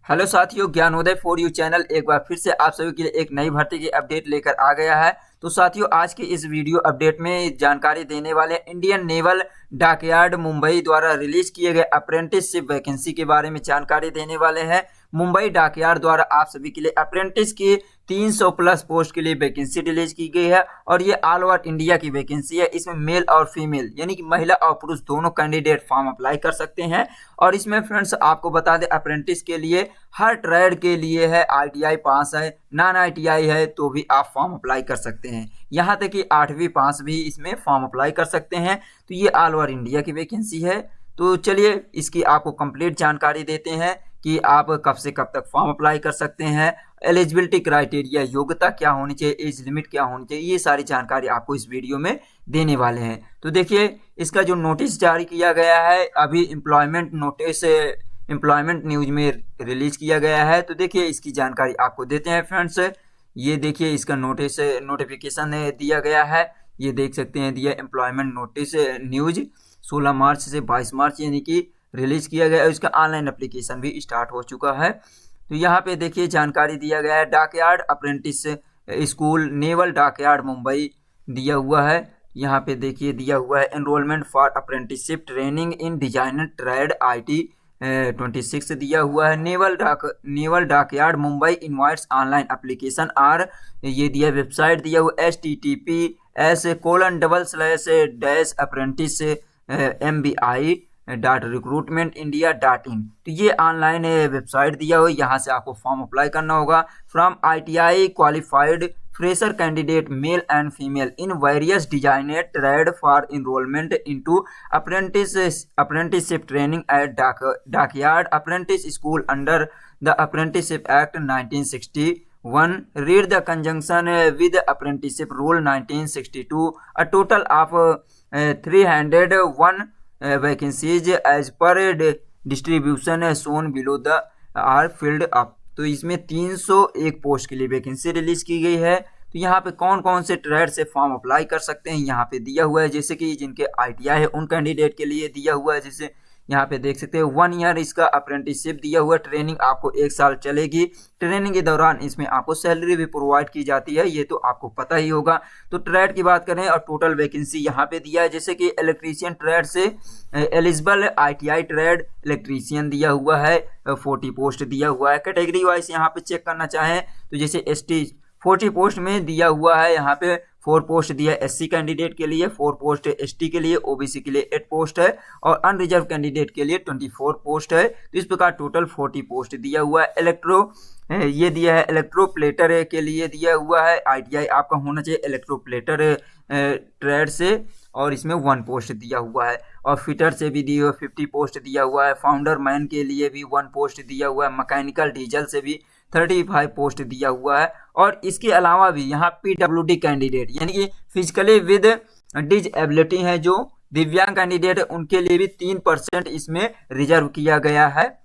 Hello साथियों, Gyanodaya for you channel एक बार फिर से आप सभी के लिए एक नई भर्ती की अपडेट लेकर आ गया है। तो साथियों, आज की इस वीडियो अपडेट में जानकारी देने वाले इंडियन नेवल डॉकयार्ड मुंबई द्वारा रिलीज किए गए अप्रेंटिसशिप वैकेंसी के बारे में जानकारी देने वाले हैं। मुंबई डॉकयार्ड द्वारा आप सभी के लिए अप्रेंटिस की 300 प्लस पोस्ट के लिए वैकेंसी रिलीज की गई है और ये ऑल ओवर इंडिया की वैकेंसी है। इसमें मेल और फीमेल यानी कि महिला और पुरुष दोनों कैंडिडेट फॉर्म अप्लाई कर सकते हैं। और इसमें फ्रेंड्स आपको बता दें, अप्रेंटिस के लिए हर ट्रेड के लिए है, ITI पास है, नॉन ITI है तो भी आप फॉर्म अप्लाई कर सकते हैं। यहाँ तक कि 8वीं पास भी इसमें फॉर्म अप्लाई कर सकते हैं। तो ये ऑल ओवर इंडिया की वैकेंसी है। तो चलिए इसकी आपको कंप्लीट जानकारी देते हैं कि आप कब से कब तक फॉर्म अप्लाई कर सकते हैं, एलिजिबिलिटी क्राइटेरिया, योग्यता क्या होनी चाहिए, एज लिमिट क्या होनी चाहिए, ये सारी जानकारी आपको इस वीडियो में देने वाले हैं। तो देखिए, इसका जो नोटिस जारी किया गया है अभी एम्प्लॉयमेंट नोटिस एम्प्लॉयमेंट न्यूज में रिलीज किया गया है। तो देखिए इसकी जानकारी आपको देते हैं फ्रेंड्स। ये देखिए इसका नोटिफिकेशन दिया गया है, ये देख सकते हैं, दिया एम्प्लॉयमेंट नोटिस न्यूज 16 मार्च से 22 मार्च यानी कि रिलीज किया गया है। इसका ऑनलाइन एप्लीकेशन भी स्टार्ट हो चुका है। तो यहाँ पे देखिए जानकारी दिया गया है, dockyard apprentice school naval dockyard Mumbai दिया हुआ है। यहाँ पे देखिए दिया हुआ है, enrolment for apprenticeship training in designer trade IT 26 दिया हुआ है। Naval dockyard Mumbai invites online application are, ये दिया वेबसाइट दिया हुआ https://apprentice-mbi.recruitmentindia.in। तो ये ऑनलाइन वेबसाइट दिया हुआ, यहाँ से आपको फॉर्म अप्लाई करना होगा। From ITI qualified fresher candidate male and female in various designer trade for enrolment into apprenticeship training at dockyard apprentice school under the apprenticeship act 1961, read the conjunction with apprenticeship rule 1962, a total of 301 vacancies as per distribution shown below the are filled up। तो इसमें 301 post के लिए vacancy release की गई है। तो यहाँ पे कौन कौन से ट्रेड से फॉर्म अप्लाई कर सकते हैं यहाँ पे दिया हुआ है, जैसे कि जिनके ITI है उन कैंडिडेट के लिए दिया हुआ है। जैसे यहाँ पे देख सकते हैं 1 ईयर इसका अप्रेंटिसशिप दिया हुआ है, ट्रेनिंग आपको 1 साल चलेगी। ट्रेनिंग के दौरान इसमें आपको सैलरी भी प्रोवाइड की जाती है, ये तो आपको पता ही होगा। तो ट्रेड की बात करें और टोटल वैकेंसी यहाँ पे दिया है, जैसे कि इलेक्ट्रीशियन ट्रेड से एलिजिबल ITI ट्रेड इलेक्ट्रीशियन दिया हुआ है, 40 पोस्ट दिया हुआ है। कैटेगरी वाइज यहाँ पे चेक करना चाहें तो जैसे ST 40 पोस्ट में दिया हुआ है, यहाँ पे 4 पोस्ट दिया है SC कैंडिडेट के लिए, 4 पोस्ट ST के लिए, OBC के लिए 8 पोस्ट है और अनरिजर्व कैंडिडेट के लिए 24 पोस्ट है। तो इस प्रकार टोटल 40 पोस्ट दिया हुआ है। ये दिया है इलेक्ट्रोप्लेटर के लिए दिया हुआ है, ITI आपका होना चाहिए इलेक्ट्रोप्लेटर ट्रेड से, और इसमें 1 पोस्ट दिया हुआ है। और फिटर से भी दिया 50 पोस्ट दिया हुआ है। फाउंडर मैन के लिए भी 1 पोस्ट दिया हुआ है। मैकेनिकल डीजल से भी 35 पोस्ट दिया हुआ है। और इसके अलावा भी यहाँ PWD कैंडिडेट यानी कि फिजिकली विद डिजेबिलिटी है, जो दिव्यांग कैंडिडेट है उनके लिए भी 3% इसमें रिजर्व किया गया है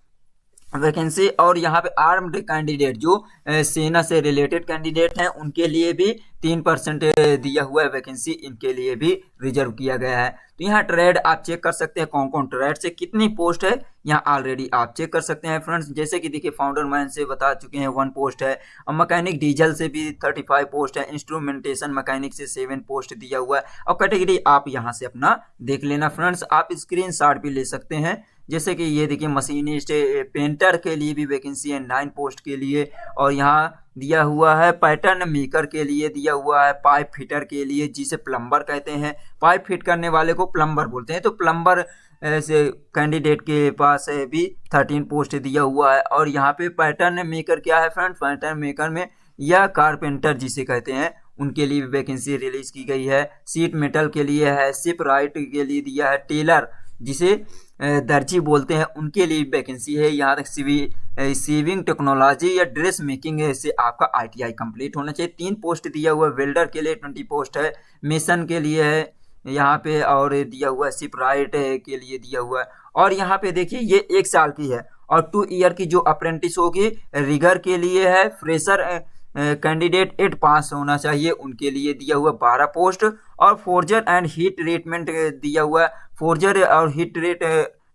वैकेंसी। और यहाँ पे आर्म्ड कैंडिडेट जो सेना से रिलेटेड कैंडिडेट हैं उनके लिए भी 3% दिया हुआ है वैकेंसी, इनके लिए भी रिजर्व किया गया है। तो यहाँ ट्रेड आप चेक कर सकते हैं, कौन कौन ट्रेड से कितनी पोस्ट है यहाँ ऑलरेडी आप चेक कर सकते हैं फ्रेंड्स। जैसे कि देखिए फाउंडर मैन से बता चुके हैं 1 पोस्ट है, और मैकेनिक डीजल से भी 35 पोस्ट है, इंस्ट्रूमेंटेशन मैकेनिक से 7 पोस्ट दिया हुआ है। और कैटेगरी आप यहाँ से अपना देख लेना फ्रेंड्स, आप स्क्रीनशॉट भी ले सकते हैं। जैसे कि ये देखिए मशीनिस्ट पेंटर के लिए भी वैकेंसी है 9 पोस्ट के लिए। और यहाँ दिया हुआ है पैटर्न मेकर के लिए दिया हुआ है, पाइप फिटर के लिए जिसे प्लम्बर कहते हैं, पाइप फिट करने वाले को प्लम्बर बोलते हैं। तो प्लम्बर से कैंडिडेट के पास भी 13 पोस्ट दिया हुआ है। और यहाँ पे पैटर्न मेकर क्या है फ्रेंड्स, पैटर्न मेकर में या कारपेंटर जिसे कहते हैं उनके लिए वैकेंसी रिलीज की गई है। सीट मेटल के लिए है, शिप राइट के लिए दिया है, टेलर जिसे दर्जी बोलते हैं उनके लिए वैकेंसी है। यहाँ तक सीविंग टेक्नोलॉजी या ड्रेस मेकिंग से आपका ITI कंप्लीट होना चाहिए। 3 पोस्ट दिया हुआ है। वेल्डर के लिए 20 पोस्ट है, मेसन के लिए है यहाँ पे, और दिया हुआ है शिप राइट के लिए दिया हुआ है। और यहाँ पे देखिए ये 1 साल की है। और 2 ईयर की जो अप्रेंटिस होगी रिगर के लिए है, फ्रेशर कैंडिडेट 8 पास होना चाहिए उनके लिए दिया हुआ 12 पोस्ट। और फोर्जर एंड हीट ट्रीटमेंट दिया हुआ है, फोर्जर और हीट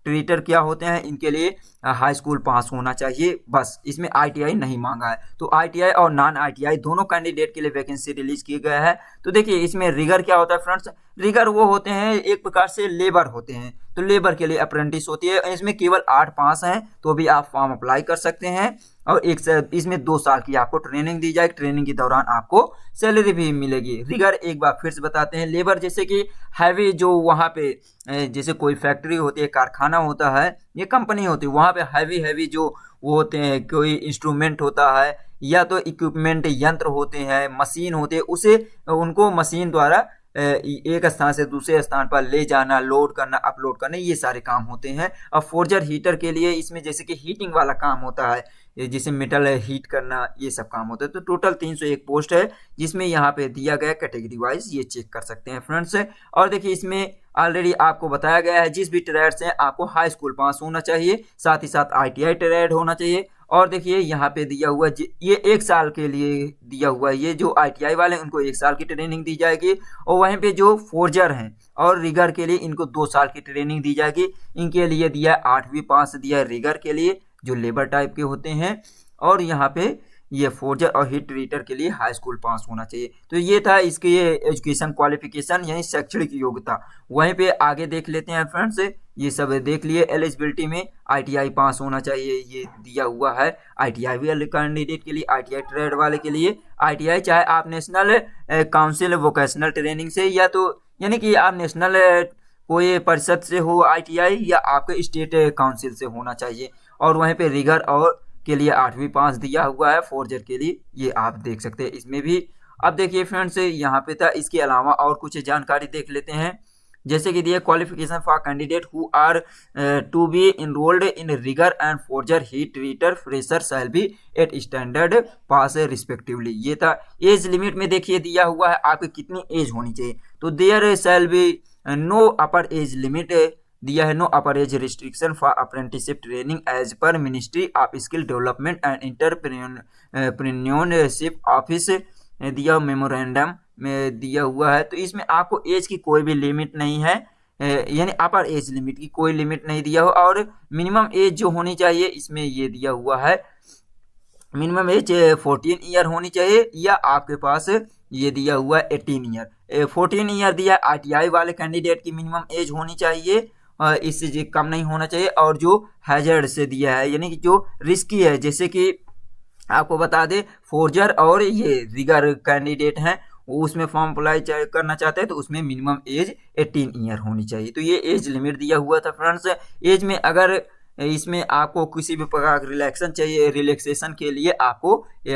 ट्रीटर क्या होते हैं, इनके लिए हाई स्कूल पास होना चाहिए बस, इसमें ITI नहीं मांगा है। तो ITI और नॉन ITI दोनों कैंडिडेट के लिए वैकेंसी रिलीज की गया है। तो देखिए इसमें रिगर क्या होता है फ्रेंड्स, रिगर वो होते हैं एक प्रकार से लेबर होते हैं, तो लेबर के लिए अप्रेंटिस होती है। इसमें केवल 8 पास हैं तो भी आप फॉर्म अप्लाई कर सकते हैं, और इसमें 2 साल की आपको ट्रेनिंग दी जाएगी, ट्रेनिंग के दौरान आपको सैलरी भी मिलेगी। रिगर एक बार फिर से बताते हैं, लेबर जैसे कि हैवी जो वहाँ पे जैसे कोई फैक्ट्री होती है, कारखाना होता है, ये कंपनी होती है, वहाँ पे हैवी जो वो होते हैं, कोई इंस्ट्रूमेंट होता है या तो इक्विपमेंट यंत्र होते हैं, मशीन होते हैं, उसे उनको मशीन द्वारा एक स्थान से दूसरे स्थान पर ले जाना, लोड करना, अपलोड करना, ये सारे काम होते हैं। और फोर्जर हीटर के लिए इसमें जैसे कि हीटिंग वाला काम होता है, जिसे मेटल हीट करना, ये सब काम होता है। तो टोटल 301 पोस्ट है, जिसमें यहाँ पे दिया गया कैटेगरी वाइज, ये चेक कर सकते हैं फ्रेंड्स। और देखिए इसमें ऑलरेडी आपको बताया गया है, जिस भी ट्रेड से आपको हाई स्कूल पास होना चाहिए, साथ ही साथ ITI ट्रेड होना चाहिए। और देखिए यहाँ पे दिया हुआ ये 1 साल के लिए दिया हुआ है, ये जो ITI वाले उनको 1 साल की ट्रेनिंग दी जाएगी, और वहीं पे जो फोर्जर हैं और रिगर के लिए इनको 2 साल की ट्रेनिंग दी जाएगी। इनके लिए दिया 8वीं पास दिया है रिगर के लिए, जो लेबर टाइप के होते हैं, और यहाँ पे ये फोर्जर और हीट ट्रीटर के लिए हाई स्कूल पास होना चाहिए। तो ये था इसके ये एजुकेशन क्वालिफिकेशन यानी शैक्षणिक योग्यता। वहीं पे आगे देख लेते हैं फ्रेंड्स, ये सब देख लिए। एलिजिबिलिटी में ITI पास होना चाहिए, ये दिया हुआ है। ITI वाले कैंडिडेट के लिए, ITI ट्रेड वाले के लिए ITI, चाहे आप नेशनल काउंसिल वोकेशनल ट्रेनिंग से, या तो यानी कि आप नेशनल कोई परिषद से हो ITI, या आपके स्टेट काउंसिल से होना चाहिए। और वहीं पे रिगर और के लिए 8वीं पास दिया हुआ है, फोर्जर के लिए, ये आप देख सकते हैं इसमें भी। अब देखिए फ्रेंड्स यहाँ पे था, इसके अलावा और कुछ जानकारी देख लेते हैं। जैसे कि दिया qualification for candidate who are to be enrolled in rigger and forger heat treater fresher shall be eighth standard pass respectively. ये था। एज लिमिट में देखिए दिया हुआ है आपकी कितनी एज होनी चाहिए, तो there shall be no upper age limit दिया है, no upper age restriction for apprenticeship training age per ministry of skill development and entrepreneurship office दिया मेमोरेंडम में दिया हुआ है। तो इसमें आपको एज की कोई भी लिमिट नहीं है, यानी अपर एज लिमिट की कोई लिमिट नहीं दिया हो। और मिनिमम एज जो होनी चाहिए इसमें ये दिया हुआ है, मिनिमम एज 14 ईयर होनी चाहिए, या आपके पास ये दिया हुआ है 18 ईयर। 14 ईयर दिया ITI वाले कैंडिडेट की मिनिमम एज होनी चाहिए, इससे कम नहीं होना चाहिए। और जो हैजर्ड से दिया है, यानी कि जो रिस्की है, जैसे कि आपको बता दे फोर्जर और ये रिगर कैंडिडेट हैं, वो उसमें फॉर्म अप्लाई करना चाहते हैं, तो उसमें मिनिमम एज 18 ईयर होनी चाहिए। तो ये एज लिमिट दिया हुआ था फ्रेंड्स। एज में अगर इसमें आपको किसी भी प्रकार का रिलैक्सेशन के लिए आपको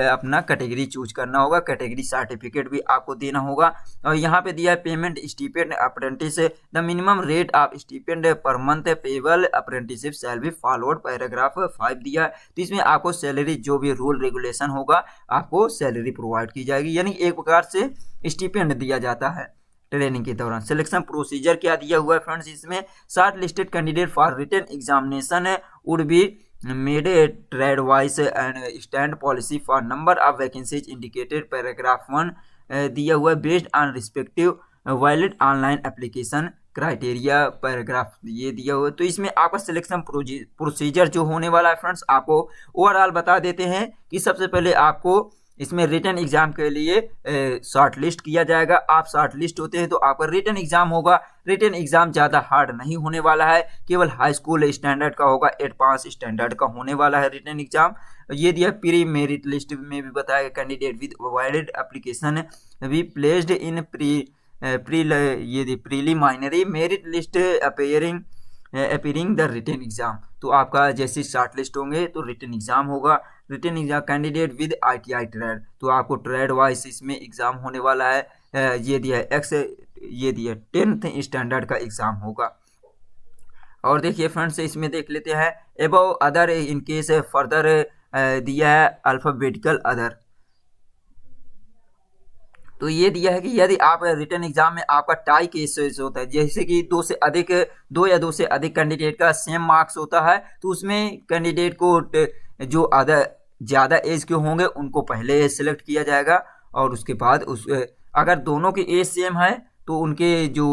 अपना कैटेगरी चूज करना होगा, कैटेगरी सर्टिफिकेट भी आपको देना होगा। और यहाँ पे दिया है payment stipend apprentice, the minimum rate of stipend per month payable apprenticeship shall be followed, paragraph 5 दिया है। तो इसमें आपको सैलरी जो भी रूल रेगुलेशन होगा आपको सैलरी प्रोवाइड की जाएगी, यानी एक प्रकार से स्टीपेंड दिया जाता है ट्रेनिंग के दौरान। सिलेक्शन प्रोसीजर क्या दिया हुआ है फ्रेंड्स, इसमें short listed candidate for written examination would be made trade wise and stand policy for number of vacancies indicated paragraph 1 दिया हुआ है, based on respective valid online application criteria, paragraph ये दिया हुआ है। तो इसमें आपका सिलेक्शन प्रोसीजर जो होने वाला है फ्रेंड्स, आपको ओवरऑल बता देते हैं कि सबसे पहले आपको इसमें रिटन एग्जाम के लिए शॉर्ट लिस्ट किया जाएगा। आप शॉर्ट लिस्ट होते हैं तो आपका रिटन एग्जाम होगा। रिटन एग्जाम ज़्यादा हार्ड नहीं होने वाला है, केवल हाई स्कूल स्टैंडर्ड का होगा, 8 पास स्टैंडर्ड का होने वाला है रिटन एग्जाम। ये दिया प्री मेरिट लिस्ट में भी बताया, कैंडिडेट विद वैलिड एप्लीकेशन भी placed in preliminary merit list appearing the written exam. तो आपका जैसे शॉर्ट लिस्ट होंगे तो रिटन एग्जाम होगा। Written exam candidate with ITI trade, तो आपको ट्रेड वाइज इसमें एग्जाम होने वाला है। ये दिया है ये दिया 10th स्टैंडर्ड का एग्जाम होगा। और देखिए फ्रेंड्स इसमें देख लेते हैं above other in case further दिया है अल्फाबेटिकल अदर। तो ये दिया है कि यदि आप रिटन एग्जाम में आपका टाई केस होता है, जैसे कि दो या दो से अधिक कैंडिडेट का सेम मार्क्स होता है, तो उसमें कैंडिडेट को जो ज़्यादा एज के होंगे उनको पहले सेलेक्ट किया जाएगा, और उसके बाद अगर दोनों की एज सेम है तो उनके जो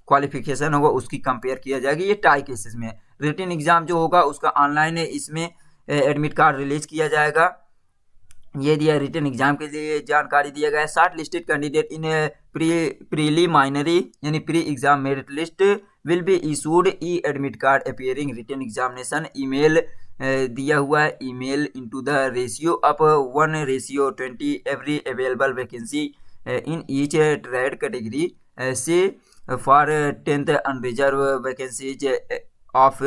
क्वालिफिकेशन होगा उसकी कंपेयर किया जाएगा। ये टाई केसेस में है। रिटन एग्जाम जो होगा उसका ऑनलाइन इसमें एडमिट कार्ड रिलीज किया जाएगा। ये दिया रिटन एग्जाम के लिए जानकारी दिया गया है। Short listed candidate in preliminary यानी pre exam merit list will be issued e admit card appearing written examination. Email दिया हुआ है, email into the ratio up 1:20 every available vacancy in each trade category से for 10th unreserved vacancies of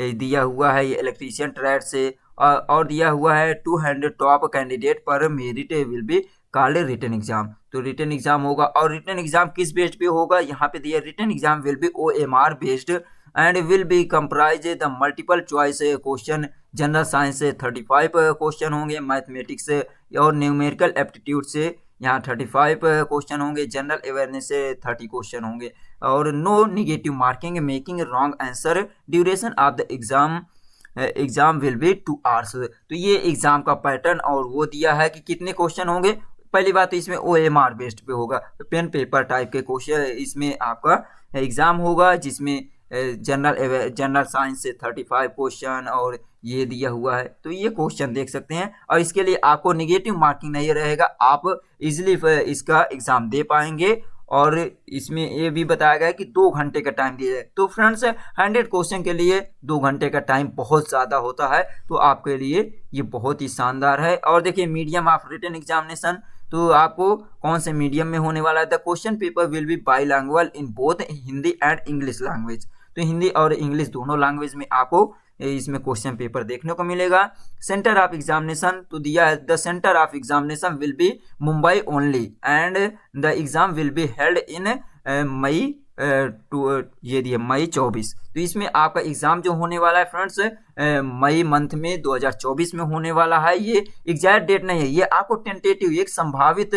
दिया हुआ है ये electrician trade से और दिया हुआ है 200 टॉप कैंडिडेट पर merit will be called written exam. तो रिटन एग्जाम होगा और रिटन एग्जाम किस बेस्ड पे होगा यहाँ पे दिया written exam will be OMR based and will be comprise the multiple choice question. General science से 35 क्वेश्चन होंगे, मैथमेटिक्स और न्यूमेरिकल एप्टीट्यूड से यहाँ 35 क्वेश्चन होंगे, जनरल अवेयरनेस से 30 क्वेश्चन होंगे और no negative marking making wrong answer. Duration of the exam will be 2 hours। तो ये एग्जाम का पैटर्न और वो दिया है कि कितने क्वेश्चन होंगे। पहली बात तो इसमें OMR बेस्ड पे होगा, पेन पेपर टाइप के क्वेश्चन इसमें आपका एग्जाम होगा, जिसमें जनरल साइंस से 35 क्वेश्चन और ये दिया हुआ है। तो ये क्वेश्चन देख सकते हैं और इसके लिए आपको निगेटिव मार्किंग नहीं रहेगा, आप इजीली इसका एग्जाम दे पाएंगे। और इसमें ये भी बताया गया है कि 2 घंटे का टाइम दिया जाए। तो फ्रेंड्स 100 क्वेश्चन के लिए 2 घंटे का टाइम बहुत ज़्यादा होता है, तो आपके लिए ये बहुत ही शानदार है। और देखिए मीडियम ऑफ रिटन एग्जामिनेशन, तो आपको कौन से मीडियम में होने वाला है। The question paper will be bilingual in both Hindi and English language. तो हिंदी और इंग्लिश दोनों लैंग्वेज में आपको इसमें क्वेश्चन पेपर देखने को मिलेगा। सेंटर ऑफ एग्जामिनेशन तो दिया है, the centre of examination will be Mumbai only and the exam will be held in May ये दिए मई 24। तो इसमें आपका एग्जाम जो होने वाला है फ्रेंड्स मई मंथ में 2024 में होने वाला है। ये एग्जैक्ट डेट नहीं है, ये आपको टेंटेटिव एक संभावित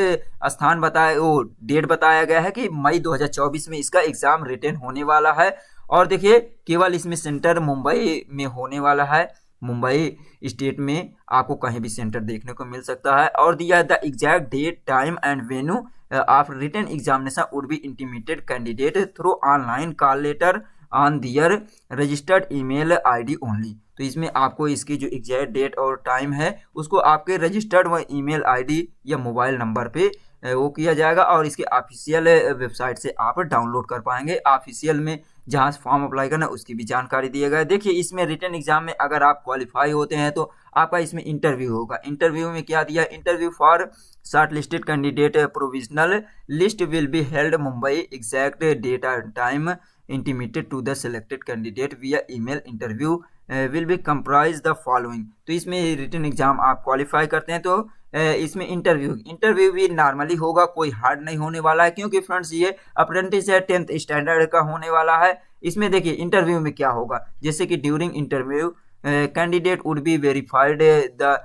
स्थान बताया, वो डेट बताया गया है कि मई 2024 में इसका एग्जाम रिटन होने वाला है। और देखिए केवल इसमें सेंटर मुंबई में होने वाला है, मुंबई स्टेट में आपको कहीं भी सेंटर देखने को मिल सकता है। और दिया the exact date time and venue of written examination would be intimated candidate through online call letter on their registered email ID only. तो इसमें आपको इसकी जो एग्जैक्ट डेट और टाइम है उसको आपके रजिस्टर्ड व ईमेल आईडी या मोबाइल नंबर पे वो किया जाएगा और इसके ऑफिशियल वेबसाइट से आप डाउनलोड कर पाएंगे। ऑफिशियल में जहाँ फॉर्म अप्लाई करना उसकी भी जानकारी दिया गया है। देखिए इसमें रिटन एग्जाम में अगर आप क्वालिफाई होते हैं तो आपका इसमें इंटरव्यू होगा। इंटरव्यू में क्या दिया, interview for short listed candidate provisional list will be held Mumbai, exact date and time intimated to the selected candidate via email. Interview will be comprise the following. तो इसमें रिटन एग्जाम आप qualify करते हैं तो इसमें इंटरव्यू भी normally होगा, कोई हार्ड नहीं होने वाला है, क्योंकि फ्रेंड्स ये अप्रेंटिस है 10th स्टैंडर्ड का होने वाला है। इसमें देखिए इंटरव्यू में क्या होगा, जैसे कि during interview candidate would be verified the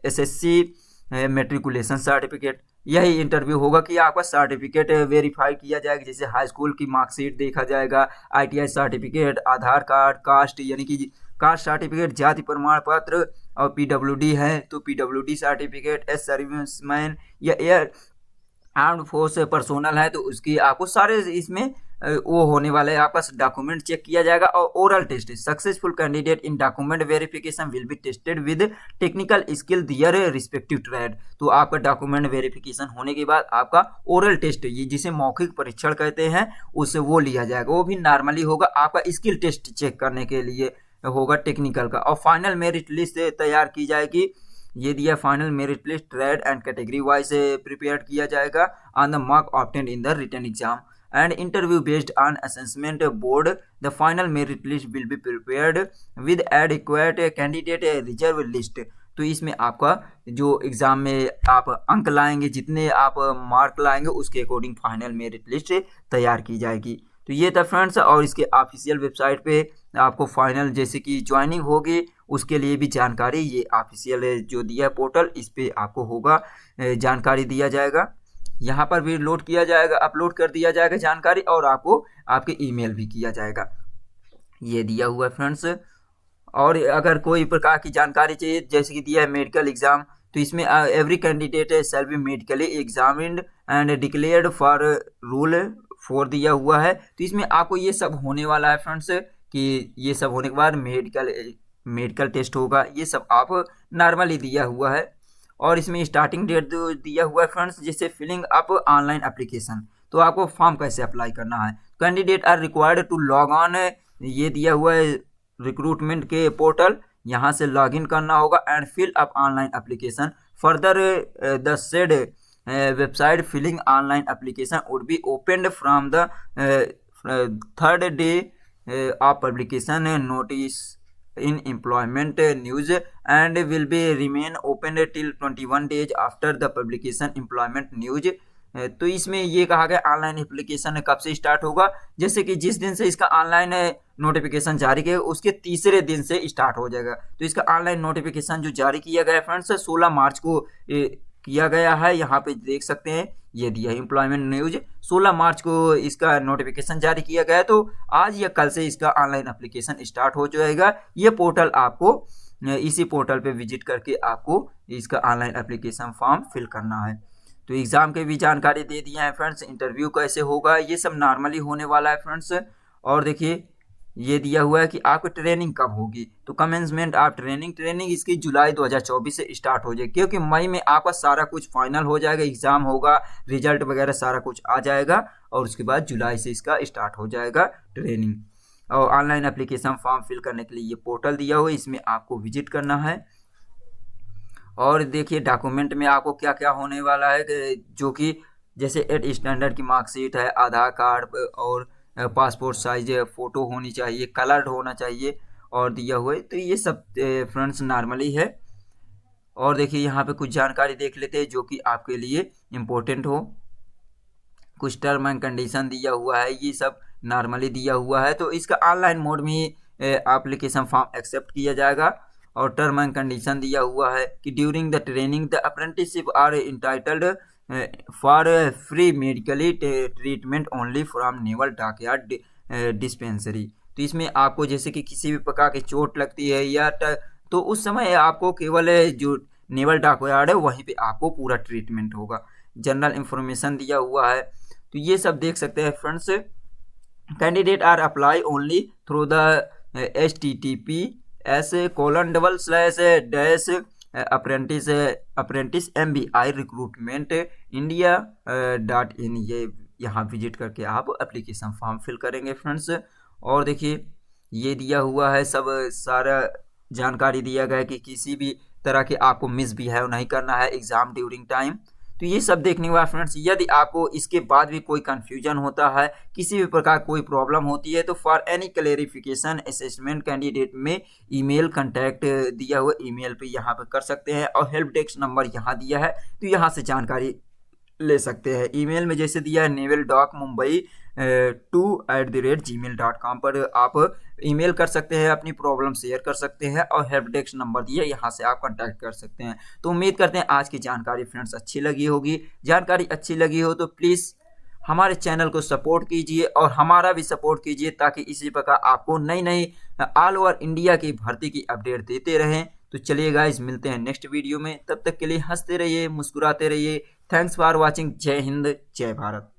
SSC matriculation certificate. यही इंटरव्यू होगा कि आपका सर्टिफिकेट वेरीफाई किया जाएगा, जैसे हाई स्कूल की मार्कशीट देखा जाएगा, ITI सर्टिफिकेट, आधार कार्ड, कास्ट यानी कि कास्ट सर्टिफिकेट, जाति प्रमाण पत्र और PWD है तो PWD सर्टिफिकेट, एस सर्विसमैन या एयर आर्म्ड फोर्स पर्सोनल है तो उसकी आपको सारे इसमें वो होने वाले आपका डॉक्यूमेंट चेक किया जाएगा। और oral test, successful candidate in document verification will be tested with technical skill their respective trade. तो आपका डॉक्यूमेंट वेरिफिकेशन होने के बाद आपका ओरल टेस्ट, ये जिसे मौखिक परीक्षण कहते हैं, उससे वो लिया जाएगा, वो भी नॉर्मली होगा। आपका स्किल टेस्ट चेक करने के लिए होगा टेक्निकल का। और फाइनल मेरिट लिस्ट तैयार की जाएगी, ये दिया final merit list trade and category wise prepare किया जाएगा on the mark obtained in the written exam and interview based on assessment board. The final merit list will be prepared with adequate candidate reserve list. तो इसमें आपका जो exam में आप अंक लाएंगे, जितने आप मार्क लाएंगे उसके अकॉर्डिंग फाइनल मेरिट लिस्ट तैयार की जाएगी। तो ये था फ्रेंड्स, और इसके ऑफिशियल वेबसाइट पे आपको फाइनल जैसे कि ज्वाइनिंग होगी उसके लिए भी जानकारी, ये ऑफिशियल जो दिया पोर्टल इस पर आपको होगा जानकारी दिया जाएगा। यहाँ पर भी लोड किया जाएगा, अपलोड कर दिया जाएगा जानकारी, और आपको आपके ईमेल भी किया जाएगा, ये दिया हुआ है फ्रेंड्स। और अगर कोई प्रकार की जानकारी चाहिए जैसे कि दिया है मेडिकल एग्जाम, तो इसमें every candidate shall be medically examined and declared for rule 4 दिया हुआ है। तो इसमें आपको ये सब होने वाला है फ्रेंड्स, कि ये सब होने के बाद मेडिकल टेस्ट होगा, ये सब आप नॉर्मली दिया हुआ है। और इसमें स्टार्टिंग डेट दिया हुआ है फ्रेंड्स, जैसे फिलिंग अप ऑनलाइन एप्लीकेशन। तो आपको फॉर्म कैसे अप्लाई करना है, candidate are required to log on, ये दिया हुआ है रिक्रूटमेंट के पोर्टल, यहाँ से लॉगिन करना होगा and fill up online application. Further the said website filling online application would be opened from the third day of publication notice in employment news and will be remain open till 21 days after the publication employment news। तो इसमें ये कहा गया online application कब से start होगा, जैसे कि जिस दिन से इसका ऑनलाइन नोटिफिकेशन जारी किया उसके तीसरे दिन से स्टार्ट हो जाएगा। तो इसका ऑनलाइन नोटिफिकेशन जो जारी किया गया फ्रेंड्स 16 मार्च को किया गया है, यहाँ पे देख सकते हैं ये दिया एम्प्लॉयमेंट न्यूज, 16 मार्च को इसका नोटिफिकेशन जारी किया गया। तो आज या कल से इसका ऑनलाइन एप्लीकेशन स्टार्ट हो जाएगा। ये पोर्टल आपको इसी पोर्टल पे विजिट करके आपको इसका ऑनलाइन एप्लीकेशन फॉर्म फिल करना है। तो एग्ज़ाम के भी जानकारी दे दिया है फ्रेंड्स, इंटरव्यू कैसे होगा ये सब नॉर्मली होने वाला है फ्रेंड्स। और देखिए ये दिया हुआ है कि आपकी ट्रेनिंग कब होगी, तो कमेंसमेंट ऑफ ट्रेनिंग इसकी जुलाई 2024 से स्टार्ट हो जाएगी, क्योंकि मई में आपका सारा कुछ फाइनल हो जाएगा, एग्ज़ाम होगा, रिजल्ट वगैरह सारा कुछ आ जाएगा और उसके बाद जुलाई से इसका स्टार्ट हो जाएगा ट्रेनिंग। और ऑनलाइन एप्लीकेशन फॉर्म फिल करने के लिए ये पोर्टल दिया हुआ है, इसमें आपको विजिट करना है। और देखिए डॉक्यूमेंट में आपको क्या क्या होने वाला है, जो कि जैसे 8 स्टैंडर्ड की मार्कशीट है, आधार कार्ड और पासपोर्ट साइज फ़ोटो होनी चाहिए, कलर्ड होना चाहिए और दिया हुआ है। तो ये सब फ्रेंड्स नॉर्मली है। और देखिए यहाँ पे कुछ जानकारी देख लेते हैं जो कि आपके लिए इम्पोर्टेंट हो। कुछ टर्म एंड कंडीशन दिया हुआ है, ये सब नॉर्मली दिया हुआ है। तो इसका ऑनलाइन मोड में एप्लीकेशन फॉर्म एक्सेप्ट किया जाएगा। और टर्म एंड कंडीशन दिया हुआ है कि during the training the apprenticeship are entitled for free medically treatment only from naval dockyard dispensary. तो इसमें आपको जैसे कि किसी भी प्रकार की चोट लगती है या तो उस समय आपको केवल जो नेवल डॉकयार्ड है वहीं पे आपको पूरा ट्रीटमेंट होगा। जनरल इंफॉर्मेशन दिया हुआ है, तो ये सब देख सकते हैं friends. Candidate are apply only through the https://apprentice MBI recruitment india.in, ये यहाँ विजिट करके आप एप्लीकेशन फॉर्म फिल करेंगे फ्रेंड्स। और देखिए ये दिया हुआ है, सब सारा जानकारी दिया गया है कि किसी भी तरह के आपको मिसबिहेव नहीं करना है एग्ज़ाम ड्यूरिंग टाइम। तो ये सब देखने के बाद फ्रेंड्स यदि आपको इसके बाद भी कोई कन्फ्यूजन होता है, किसी भी प्रकार कोई प्रॉब्लम होती है, तो for any clarification assessment candidate में ईमेल कांटेक्ट दिया हुआ ईमेल पे यहाँ पे कर सकते हैं। और हेल्प डेस्क नंबर यहाँ दिया है, तो यहाँ से जानकारी ले सकते हैं। ईमेल में जैसे दिया है naval.mumbai2@gmail.com पर आप ईमेल कर सकते हैं, अपनी प्रॉब्लम शेयर कर सकते हैं। और हेल्प डेस्क नंबर दिया, यहाँ से आप कांटेक्ट कर सकते हैं। तो उम्मीद करते हैं आज की जानकारी फ्रेंड्स अच्छी लगी होगी। जानकारी अच्छी लगी हो तो प्लीज़ हमारे चैनल को सपोर्ट कीजिए और हमारा भी सपोर्ट कीजिए, ताकि इसी प्रकार आपको नई नई ऑल ओवर इंडिया की भर्ती की अपडेट देते रहें। तो चलिए गाइज मिलते हैं नेक्स्ट वीडियो में, तब तक के लिए हंसते रहिए, मुस्कुराते रहिए। Thanks for watching. जय हिंद, जय भारत।